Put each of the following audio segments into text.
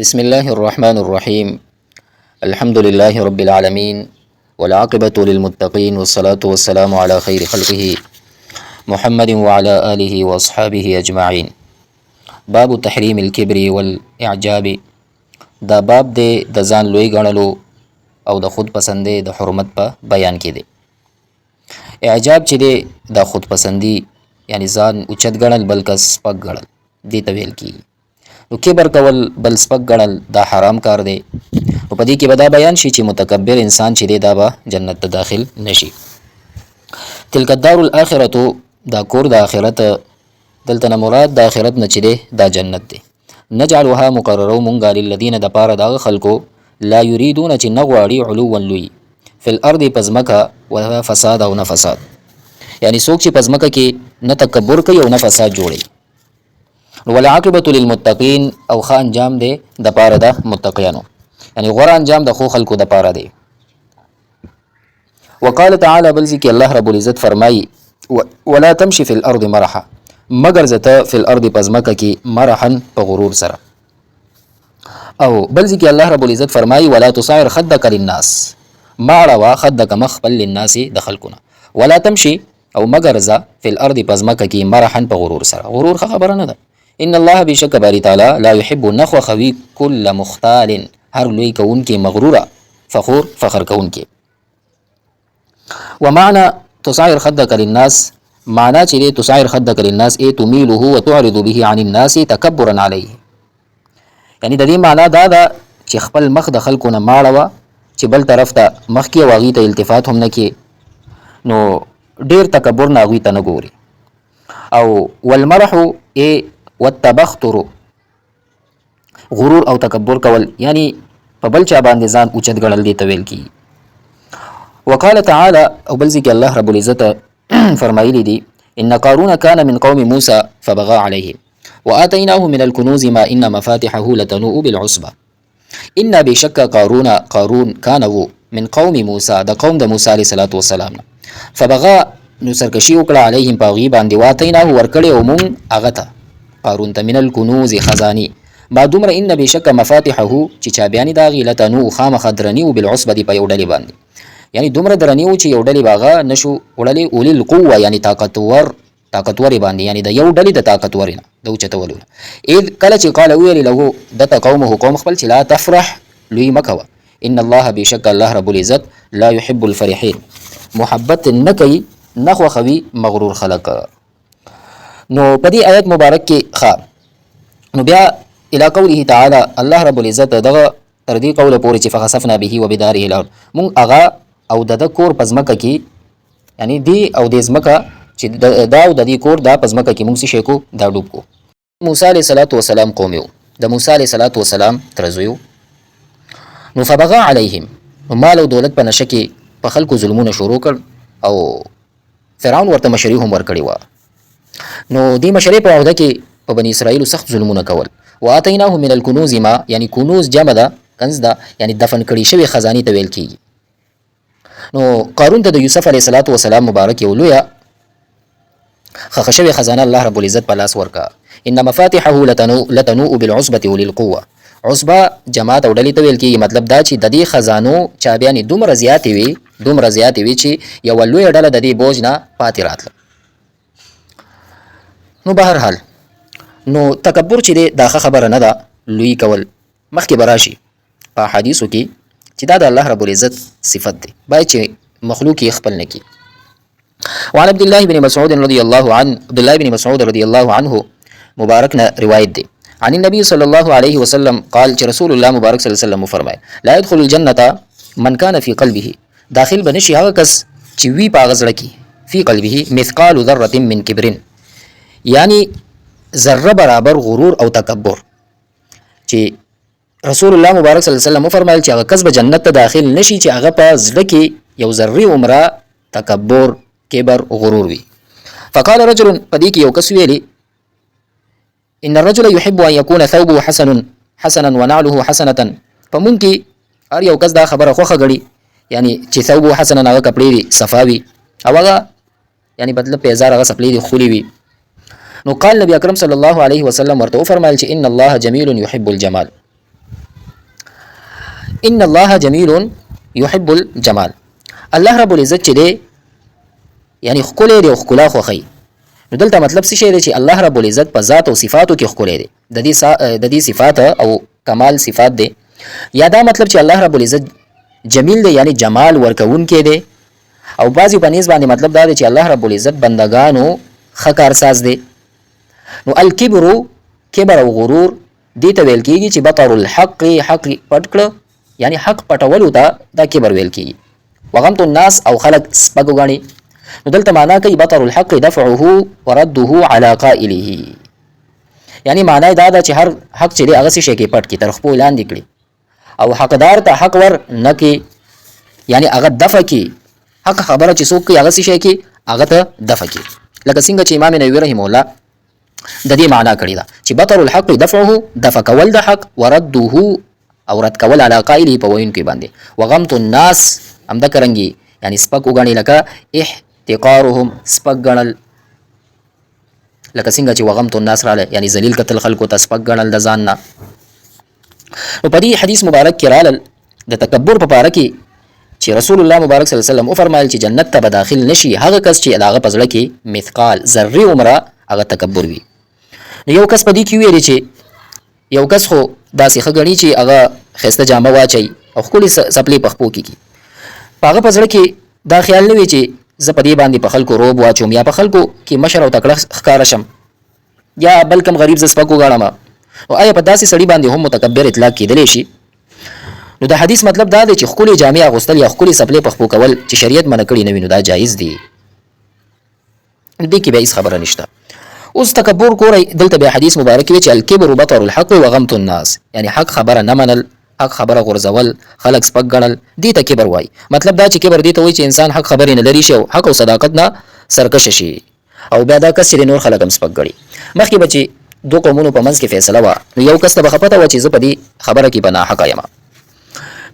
بسم الله الرحمن الرحيم. الحمد لله رب العالمين، والعاقبة للمتقين، والصلاة والسلام على خير خلقه محمد وعلى آله وأصحابه أجمعين. باب تحريم الكبر والإعجاب. دا باب دے د ځان لوی ګڼلو او د خود پسندې د حرمت په بیان کې دی. اعجاب چې دی د خود پسندي یعنی ځان اوچت ګڼل بل کس سپک ګڼل دې ته ویل کیږي. نو کبر کول بل سپک ګڼل دا حرام کار دی. نو په دې کې به دا بیان شي چې متکبر انسان چې دی دا به جنت ته داخل نشي. تلک الدار الاخرة، دا کور د آخرت، دلته نه مراد د آخرت نه چې دی دا جنت دی. نجعلها مقررو مونږه للذین د پاره دغه خلکو لا یریدون چې نه غواړي علوا لوی فی الارض پزمکه و فساد او نه فساد، یعنی څوک چې پزمکه کې نه تکبر کوي او نه فساد جوړي. والعاقبة للمتقین، او ښه انجام دی د پاره د متقیانو، یعنی غوره انجام د خو خلکو د پاره دی. وقال تعالی، بل ځکه الله رب العزت فرمایي ولا تمشي في الارض مرحا، مگر زته فی الارض پزمکه کې مرحا په غرور سره. او بل ځکه الله رب العزت فرمایي ولا تصعر خدك للناس، ماړه خدك مخبل للناس د خلقونه. ولا تمشي او مگر ز فی الارض پزمکه کې مرحا په غرور سره. غرور خبره نه ده. ان الله بشک باری تعالی لا يحب نخو خوي كل مختال، هر لوی کون کې مغروره فخور فخر کون کې. ومعنى تصعر خدك للناس، معنا چې تصعر خدك للناس ای تميله وتعرض به عن الناس تکبرا علیه، یعنی د دې معنا دا ده چې خپل مخ د خلکو نه ماړه چې بل طرف ته مخ کې واغی ته التفات هم نه کې، نو ډیر تکبر نه غوي ته نه ګوري. او والمرح ای والتبختر، غرور او تکبر کول یعنی په بل چا باندې ځان اوچت ګڼل دي ته ویل کی. وقال تعالی، او بل ځکه الله رب العزت فرمایلی دي ان قارون كان من قوم موسى فبغى عليه وآتيناه من الكنوز ما ان مفاتحه لتنوء بالعصبة. ان بشک قارون كان وو من قوم موسى، د قوم د موسی علیه الصلاۃ والسلام، فبغى نو سرکشي وکړه علیهم پاغي باندې، واتیناه ورکړې او مونږ هغه ته قارون ته من الكنوز خزانی ما دومره ان بشک مفاتحه چې چابیانی داغي لتنوء خامخ درنیو بالعصبة په یو ډلې باندې، یعنی دومره درنیو چې یو ډلې باغه نشو وړلې اولی القوه، یعنی طاقتور باندې، یعنی د یو ډلې د طاقتور نه د اوچتولو. اذ کله چې قال ویل له دته قومه قوم خپل چې لا تفرح لوی مکوه، ان الله بشک الله رب العزت لا يحب الفرحين، محبت نه کوي نخو خوي مغرور خلق. نو په دې آیت مبارک کې نو بیا الى قوله تعالی، الله رب العزت دغه تر دې قوله پورې چې فخسفنا به وبداره الارض، مونږ هغه او د کور پزمکه کې، یعنی دی او د زمکه چې دا او د دې کور دا پزمکه کې مونږ څه کو دا ډوب کو. موسی علیه الصلاۃ والسلام قوم یو، د موسی علیه الصلاۃ والسلام ترزو. نو فبغى عليهم، مال او دولت په نشه کې په خلکو ظلمونه شروع کړ، او فرعون ورته مشري هم ورکړی و. نو دې مشري په عہده کې په بنی اسرائیل سخت ظلمونه کول. واتیناه من الكنوز ما، یعنی کنوز جمع ده کنز ده، یعنی دفن کړي شوی خزانه ته ویل کیږي. نو قارون ته د یوسف علیه الصلاۃ والسلام مبارک یو لویا خشوی خزانه الله رب العزت په لاس ورکا. ان مفاتحه لتنوء بالعصبة وللقوه، عصبه جماعت او ډلې ته ویل کیږي. مطلب دا چې د دې خزانو چابیانې دومره زیاتې وي چې یو لوی ډله د دې بوج نه پاتې راتله. نو بهرحال نو تکبر چې دا خبره نه ده، لوی کول مخکې براشي په حدیثو کې چې دا د الله رب العزت صفت دی، باید چې مخلوق یې خپل نه کی. وعن عبد الله بن مسعود رضی الله عنه مبارکنا روایت دی عن النبي صلی الله علیه وسلم قال، چې رسول الله مبارک صلی الله علیه وسلم فرمایي لا يدخل الجنه من كان في قلبه، داخل بنشي هغه کس چې وی په غزړه کې فی قلبه مثقال ذره من کبر، یعنی ذره برابر غرور او تکبر. چې رسول الله مبارک صلی الله علیه وسلم فرمایل چې هغه کس به جنت ته داخل نشي چې هغه په زړه کې یو ذره عمره تکبر کبر غرور وي. فقال رجل، پدې کې یو کس ویلي ان الرجل يحب ان يكون ثوبه حسنا ونعله حسنه، فمون کې هر یو کس دا خبره خوخه غړي، یعنی چې ثوبه حسنا هغه کپڑے وي صفاوي، او هغه یعنی بدله پیزار هغه سپلې دي خولي وي. نو قال نبی اکرم صلی الله علیه وسلم ورته فرمایل چې ان الله جمیل يحب الجمال، ان الله جمیل یحب الجمال. الله رب العزت چې دی یعنی ښکلی دی او ښکلا خوښوي. نو دلته مطلب څه شی دی چې الله رب العزت په ذات او صفاتو کې ښکلی دی، د دې صفات او کمال صفات دی. یا دا مطلب چې الله رب العزت جمیل دی یعنی جمال ورکوونکی دی. او بعضی په نسبت باندې مطلب دا دی چې الله رب العزت بندگانو ښه کارساز دی. نو الکبر کبر او غرور دې ته ویل کېږي چې بطر الحق، حق پټ کړه یعنی حق پټولو ته دا کبر ویل کېږي. وغمط الناس او خلق سپک وګڼي. نو دلته معنا کوي بطر الحق دفعه ورده على قائله، یعنی معنا دا ده چې هر حق چې دی هغه څه شي کې پټ کړي، تر خپل لاندې کړي او حقدار ته حق ور نه کړي، یعنی هغه دفع کړي. حق خبره چې څوک کوي هغه څه شي کې هغه ته دفع کړي. لکه څنګه چې امام نووي رحمه الله د دې معنا کړی ده چې بطر الحق دفعه دفع کول د حق، ورده او رد کول علی قائله په ویونکي باندې. وغمط الناس همدا کرنګي یعنی سپک وګڼي، لکه احتقارهم سپک ګڼل، لکه څنګه چې وغمط الناس راله یعنی ذلیل قتل خلکو ته سپک ګڼل د ځان نه. نو په دې حدیث مبارک کې راله د تکبر په باره کې چې رسول الله مبارک صلی الله علیه وسلم وفرمایل چې جنت ته به داخل نشي هغه کس چې د هغه په زړه کې مثقال ذرې عمره هغه تکبر وي. نو یو کس په دې کې ویلي چې یو کس خو داسې ښه ګڼي چې هغه ښایسته جامه واچوي او ښکلې څپلې په خپو کې کړي، په هغه په زړه کې دا خیال نه وي چې زه په دې باندې په خلکو روب واچوم یا په خلکو کې مشر او تکړه ښکاره شم یا بل کوم غریب زه سپک وګڼم. نو آیا په داسې سړي باندې هم متکبر اطلاق کېدلی شي؟ نو د حدیث مطلب دا دی چې ښکلې جامې اغوستل یا ښکلې څپلې په خپو کول چې شریعت منع کړي نه وي نو دا جایز دي، دې کې بیا هېڅ خبره نشته. اوس تکبر ګورئ، دلته بیا حدیث مبارک وی چې الکبر بطر الحق وغمط الناس، یعنی حق خبره نه منل، حق خبره غورځول، خلک سپک ګڼل، دې ته کبر وایي. مطلب دا چې کبر دې ته وایي چې انسان حق خبرې نه لري شي او حق او صداقت نه سرکشه شي او بیا دا کس چې نور خلک هم سپک ګڼي. مخکې به چې دو قومونو په منځ کې فیصله وه نو یو کس ته به ښه پته وه چې زه په دې خبره کې به ناحقه یم،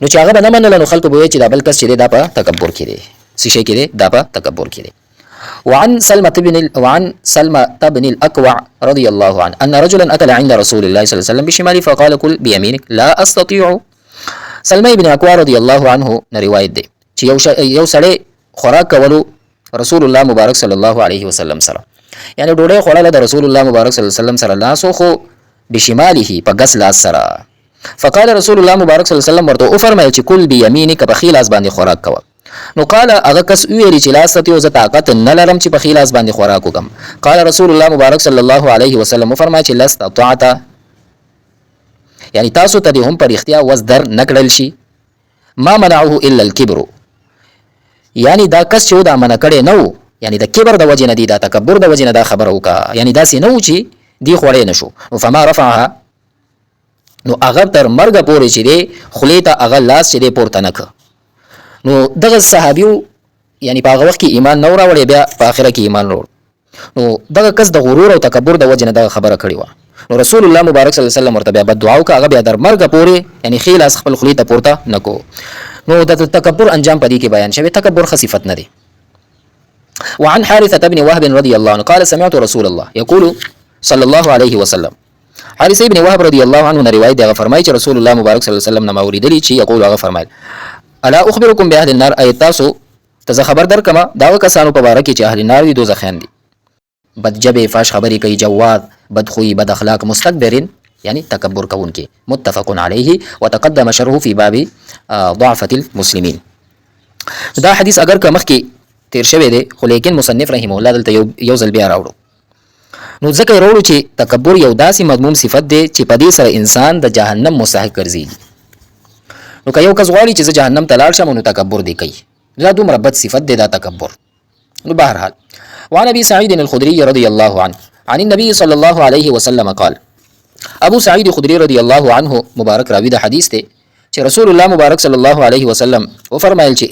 نو چې هغه به نه منله نو خلکو به وایي چې دا بل کس چې دی دا په تکبر کې دی. څه شی کې دی؟ دا په تکبر کې دی. وعن سلمة بن الأكوع رضي الله عنه أن رجلا أكل عند رسول الله صلى الله عليه وسلم بشماله فقال كل بيمينك لا أستطيع. سلمة بن الأكوع رضي الله عنه روایت دی چې یو سړی خوراک کولو رسول الله مبارک صلی الله علیه وسلم سره، یعنی ډوډۍ خوړله د رسول الله مبارک صلی الله علیه وسلم سره، لاسو خو بشماله په ګس لاس سره. فقال رسول الله مبارک صلی الله علیه وسلم ورته وفرمایل چې کل بیمینک په ښي لاس باندې خوراک کوه. نو قال هغه کس ویلي چې لا استطيع زه طاقت نه لرم چې په ښي لاس باندې خوراک وکړم. قال رسول الله مبارک صلی الله علیه وسلم وفرمایل چې لا استطعت، یعنی تاسو ته دې هم په رښتیا وس در نه کړل شي. ما منعه الا الكبر، یعنی دا کس چې دا منع کړی نه و، یعنی د کبر د وجې نه دی، دا تکبر د وجې نه دا خبره وکړه، یعنی داسې نه و چې دی خوړی نه شو. نو فما رفعها، نو هغه تر مرګه پورې چې دی خولې ته هغه لاس چې دی پورته نه کړه. نو دغه صحابیو یعنی په هغه وخت کې ایمان نه راوړی، بیا په آخره کې ایمان راوړ. نو دغه کس د غرور او تکبر د وجې نه دغه خبره کړې وه. نو رسول الله مبارک صلی الله علیه وسلم ورته بیا بد دعا وکړه، هغه بیا در مرګه پورې یعنی ښي لاس خپل خولې ته پورته نه کو. نو د تکبر انجام په دې کې بیان شوی، تکبر ښه صفت نه دی. وعن حارثة بن وهب رضي الله عنه قال سمعت رسول الله يقول صلى الله عليه وسلم. حارثة بن وهب رضي الله عنه روایت دی، فرمایي چې رسول الله مبارک صلی الله علیه وسلم نه ما اوریدلی چې یقول هغه فرمایل الا اخبركم باهل النار، ای تاسو ته خبر درکما دا کسانو په باره کې چې اهل النار دي، دوزخیان دي. بدجبه، فاش خبرې کوي، جواد، بدخوی، بد اخلاق، مستكبرین یعنی تکبر کوونکي. متفق علیه وتقدم شرحه فی باب ضعفة المسلمین. دا حدیث اگر که مخکې تیر شوی دی خو لیکن مصنف رحمه الله دلته یو ځل بیا راوړو. نو ځکه یې راوړو چې تکبر یو داسې مضموم صفت دی چې په دې سره انسان د جهنم مستحق ګرځېږي. نو که یو کس غواړي چې زه جهنم ته لاړ شم نو تکبر دی کوي، دا دومره بد صفت دی دا تکبر. نو بهرحال وعن ابي سعيد الخدري رضي الله عنه عن النبي صلى الله عليه وسلم قال، ابو سعید خدری رضی الله عنه مبارک راوی د حدیث ته چې رسول الله مبارک صلی الله علیه وسلم وفرمایل چې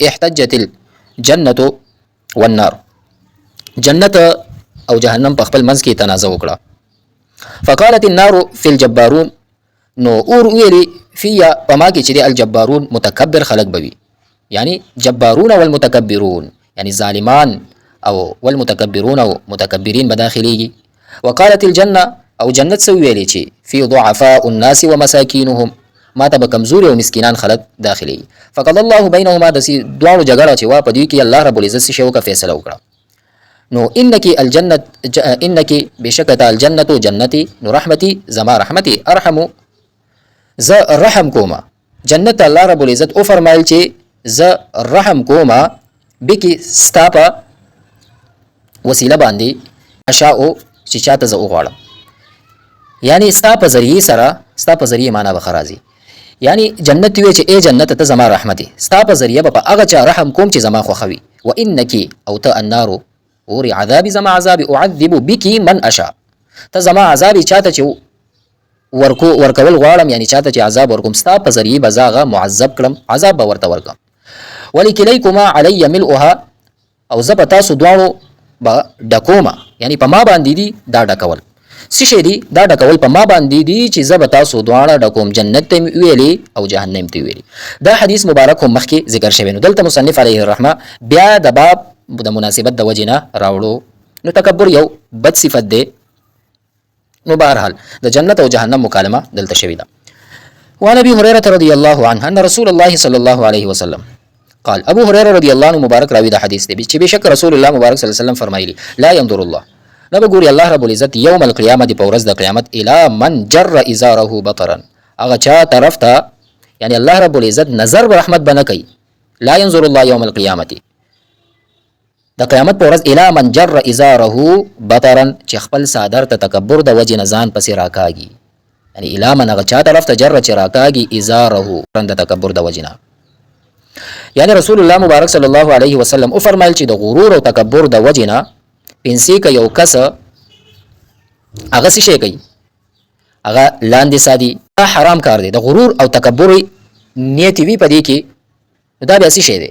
احتجت الجنه والنار، جنت او جهنم په خپل منځ کې تنازع وکړه. فقالت النار في الجبارون، نو اور ویلی فیا پما کې چې الجبارون متکبر خلق بوي، یعنی جبارون والمتکبرون یعنی ظالمان او والمتکبرون او متکبرین بداخليږي. وقالت الجنه او جنت سو ویلی چې فی ضعفاء الناس ومساکینهم، ما ته به کمزوري او مسکینان خلک داخلي. فقد الله بینهما د دواړو جګړه چې وا په دوی کې الله رب العزت څه شی وکړه فیصله وکړه. نو انک انک بشکته الجنه جنتی نو رحمتي زما رحمتي ارحم ز رحم کوما جنت الله رب العزت او فرمایل چې ز رحم کوما بکی ستاپا وسیله باندې اشاء چې چاته ز وغواړم یعنی ستاپا ذریعہ سره ستاپا ذریعہ معنا بخرازي یعنی جنت وی چې ای جنت ته زما رحمتي ستاپا ذریعہ په هغه چا رحم کوم چې زما خوخوي. وانک او ته النار اور عذاب زما عذاب اعذب بکی من اشاء ته زما عذاب چاته چې ورکول غواړم یعنی چاته چې عذاب ورکوم ستا په ذریعہ بزاغه معذب کړم عذاب به ورته ورکم. ولکلیکما علی ملؤها او زه تاسو دواړو به ډکوما یعنی په ما باندې دي دا ډکول څه دي دا ډکول په ما باندې دي چې زه تاسو دواړه ډکوم جنت ته ویلي او جهنم ته ویلي. دا حدیث مبارک هم مخکې ذکر شوی. نو دلته مصنف علیه الرحمه بیا د باب د مناسبت د وجنه راوړو. نو تکبر یو بد صفت دی. نو بهرحال د جنت او جهنم مکالمه دلته شوی ده. وعن ابي هريره رضي الله عنه ان رسول الله صلى الله عليه وسلم قال ابو هريره رضي الله عنه مبارک راوی دا حدیث دی چې بشک رسول الله مبارک صلی الله علیه وسلم فرمایلی لا ينظر الله نبه ګوري الله رب العزت یوم القیامت په ورځ د قیامت الی من جر ازاره بطرا هغه چا طرف ته یعنی الله رب العزت نظر برحمت بنه کوي. لا ينظر الله يوم القيامه د قیامت په ورځ الی من جر ازاره بطرا چې خپل صادر ته تکبر د وجه نزان پسې راکاږي یعنی الی من هغه چا طرف ته جر چې راکاږي ازاره د تکبر د وجه. یعنی رسول الله مبارک صلی الله علیه وسلم او فرمایل چې د غرور او تکبر د وجه نه پنسي که یو کس هغه څه شي کوي هغه لاندې سادي حرام کار دی. د غرور او تکبر نیت وی پدې کې دا به څه شي دی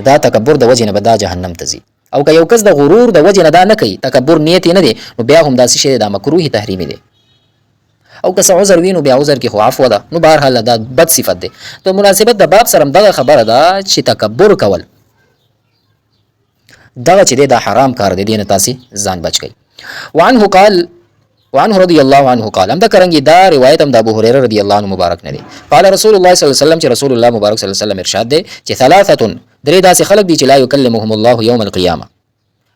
دا تکبر د وجه نه به دا جهنم ته ځي. او که یو کس د غرور د وجه نه دا نه کوي تکبر نیت نه دی نو بیا هم دا څه شي دا مکروه تحریمی دی. او که څه عذر وینو بیا عذر کې خو عفو ده. نو بهرحال دا بد صفت دی. ته مناسبت د باب سره دغه خبره ده چې تکبر کول دغه چې دا حرام کار دی دینه تاسو ځان بچ کړئ. وعنه رضی الله عنه قال هم دا کرنګي دا روایت هم د ابو هريره رضی الله عنه مبارک نه دی. قال رسول الله صلی الله علیه وسلم چې رسول الله مبارک صلی الله علیه وسلم ارشاد دی چې ثلاثه درې داسې خلق دي چې لا یکلمهم الله یوم القیامه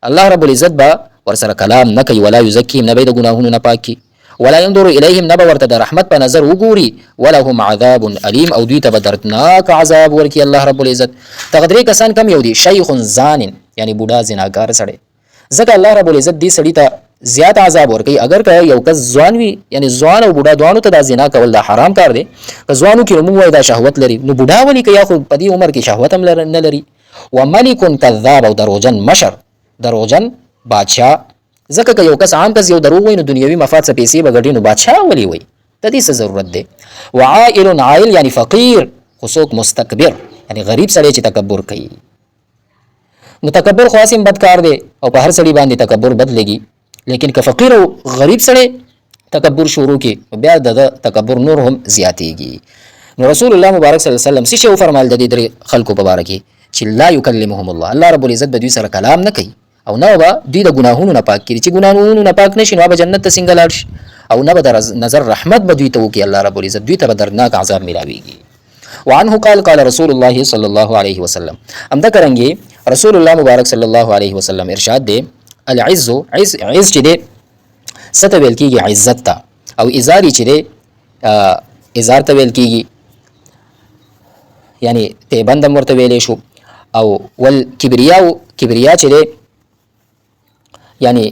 الله رب العزت با ورسره کلام نه کوي ولا یزکیهم نه به د ګناهونو نه پاکي ولا ينظر اليهم نبا ورته د رحمت په نظر وګوري ولهم عذاب الیم او دوی ته دردناک عذاب ورکی الله رب العزت. تقدیر کسان کم یو دي شیخ زان یعنی بوډا زناګار سړی ځکه الله رب العزت دې سړی ته زیات عذاب ورکی. اگر که یو کس ځوان وي یعنی ځوان او بوډا دوانو ته دا زنا کول دا حرام کار دی. که ځوانو کې موږ وای دا شهوت لري نو بوډا ولي که یا خو په دې عمر کې شهوت هم نه لري. وملک کذاب او دروغجن مشر دروغجن بادشاہ ځکه که یو کس عام کس یو دروغ وي نو دنیوي مفاد څخه پیسې بغړي نو بادشاہ ولي وي د دې څه ضرورت دی. وعائل عائل یعنی فقیر خصوص مستكبر یعنی غریب سړی چې تکبر کوي نو تکبر خاصم بدکار دی او په هر سړي باندې تکبر بدلېږي. لیکن که فقیر او غریب سړی تکبر شروع کی بیا د تکبر نور هم زیاتېږي. نو رسول الله مبارک صلی الله علیه وسلم څه فرمایل د دې خلکو په اړه کې چې لا یکلمهم الله رب العزت به دوی سره کلام نه کوي او نه به دوی د ګناهونو نه پاک کړي. چې ګناهونو نه پاک نشي نو به جنت ته څنګه لاړ شي او نه به نظر رحمت به دوی ته وکړي الله رب العزت دوی ته به دردناک عذاب ملاويږي. وعنه قال رسول الله صلی الله علیه وسلم هم دا کرانګي رسول الله مبارک صلی الله علیه وسلم ارشاد دی العز عز چې دی ست ویل کیږي عزت ته او ازاری چې دی ازار ته ویل کیږي یعنی ته بندم ورته ویلې شو. او ول کبریا چې دی یعنی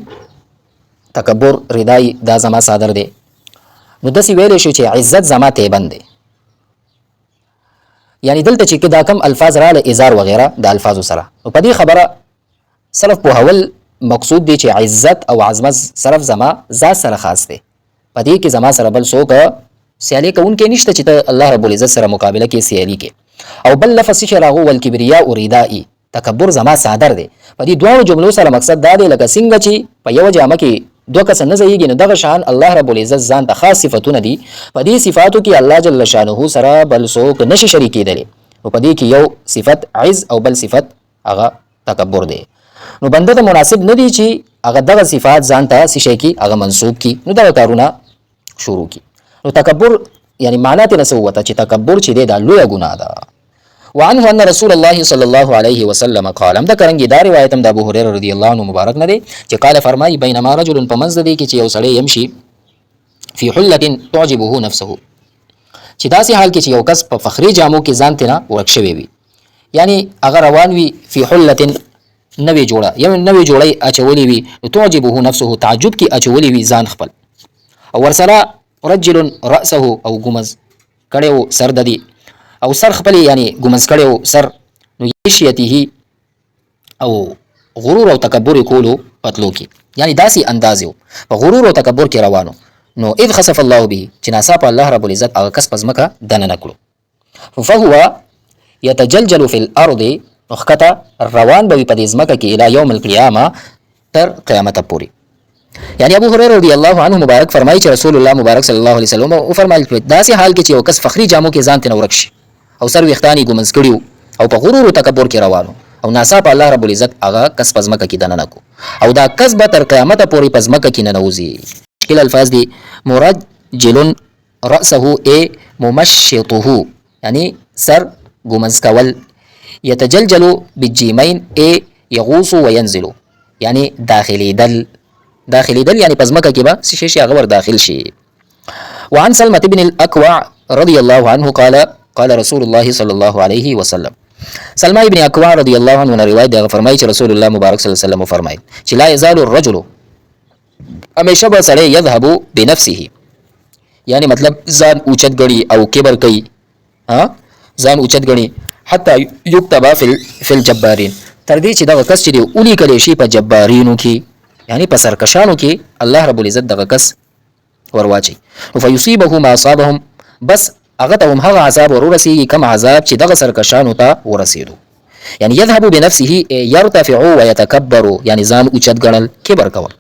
تکبر ردای دا زما صادر دی نو دسی ویلې شو چې عزت زما ته بند دی. یعنی دلته چې دا کم الفاظ را له ازار وغیرہ د الفاظ سره نو په دې خبره سلف په حول مقصود دی چې عزت او عظمت صرف زما ذات سره خاص دی. په دې کې زما سره بل څوک سیالي کوونکی نشته چې الله رب العزت سره مقابله کې سیالي کې. او بل لفظ چې راغو والکبریا ردائی تکبر زما صادر دی. په دې دوه جملو سره مقصد دا دی لکه څنګه چې په یو جامه کې دوه کس نه ځایږي نو دغه شان الله رب العزت ځان ته خاص صفاتونه دي. په دې صفاتو کې الله جل شانه سره بل څوک نشي شریک کېدلی. نو په دې کې یو صفت عز او بل صفت هغه تکبر دی. نو بنده ته مناسب نه دی چې هغه دغه صفات ځان ته شي کی هغه منسوب کی نو دغه کارونه شروع کی. نو تکبر یعنی معنا ته نسوته چې تکبر چې دی دا لویه ګناه ده. وعنه ان رسول الله صلی الله علیه وسلم قال هم دا کرنګي دا روایت هم د ابو هريره رضی الله عنه مبارک نه دی چې قال فرمای بینما رجل پمنځ دی کې چې یو سړی يمشي فی حله تعجبه نفسه چې داسې حال کې چې یو کس په فخري جامو کې ځان تینا ورک شوی وي، یعنی هغه روان وي فی حله نوې جوړه یو نوې جوړی اچولې وي، تعجبه نفسه تعجب کې اچولې وي ځان خپل، او ورسره رجل رأسه او ګمز کړو سر ددی او سر خپل یعنی ګمز کړو سر، نو یشیته او غرور او تکبر کولو پتلو کې، یعنی داسې انداز یو په غرور او تکبر کې روانو، نو اذ خسف الله به چې ناڅاپه الله رب العزت هغه کس پزمکه دننه کړو، فهو يتجلجل في الارض نخکته روان به په دې ځمکه کې الی یوم القیامه تر قیامت پورې. یعنی ابو هريره رضی الله عنه مبارک فرمایي چې رسول الله مبارک صلی الله علیه وسلم او فرمایي داسې حال کې چې یو کس فخري جامو کې ځان تنه ورک شي او سر وختانی ګمنځ کړیو او په غرور او تکبر کې روانو، او ناڅاپه الله رب العزت هغه کس پزمکه کې دننه کو، او دا کس به تر قیامت پورې پزمکه کې نه نوځي. مشکل الفاظ دي مرجل رأسه ای ممشطه یعنی سر ګمنځ کول، يتجلجل بالجيمين ای يغوص وينزل یعنی داخلي دل یعنی پزمکه کې به شي هغه ور داخل شي. وعن سلمة بن الأكوع رضي الله عنه قال رسول الله صلى الله عليه وسلم، سلمة ابن اکوع رضی الله عنه روایت دی فرمایي چې رسول الله مبارک صلی الله علیه وسلم فرمایي چې لا يزال الرجل همیشه به سړی يذهب بنفسه یعنی مطلب ځان اوچت غړي او کبر کوي، ځان اوچت غړي حتى يكتب في الجبارين تر دې چې دغه کس چې دی اولی کړي شي په جبارینو کې یعنی په سرکشانو کې الله رب العزت دغه کس ورواچي، فيصيبه ما اصابهم بس هغه ته هم هغه عذاب ورسیږي کم عذاب چې دغه سرکشانو ته ورسیدو. یعنی يذهب بنفسه يرتفع ويتكبر یعنی ځان اوچت ګڼل کبر کول.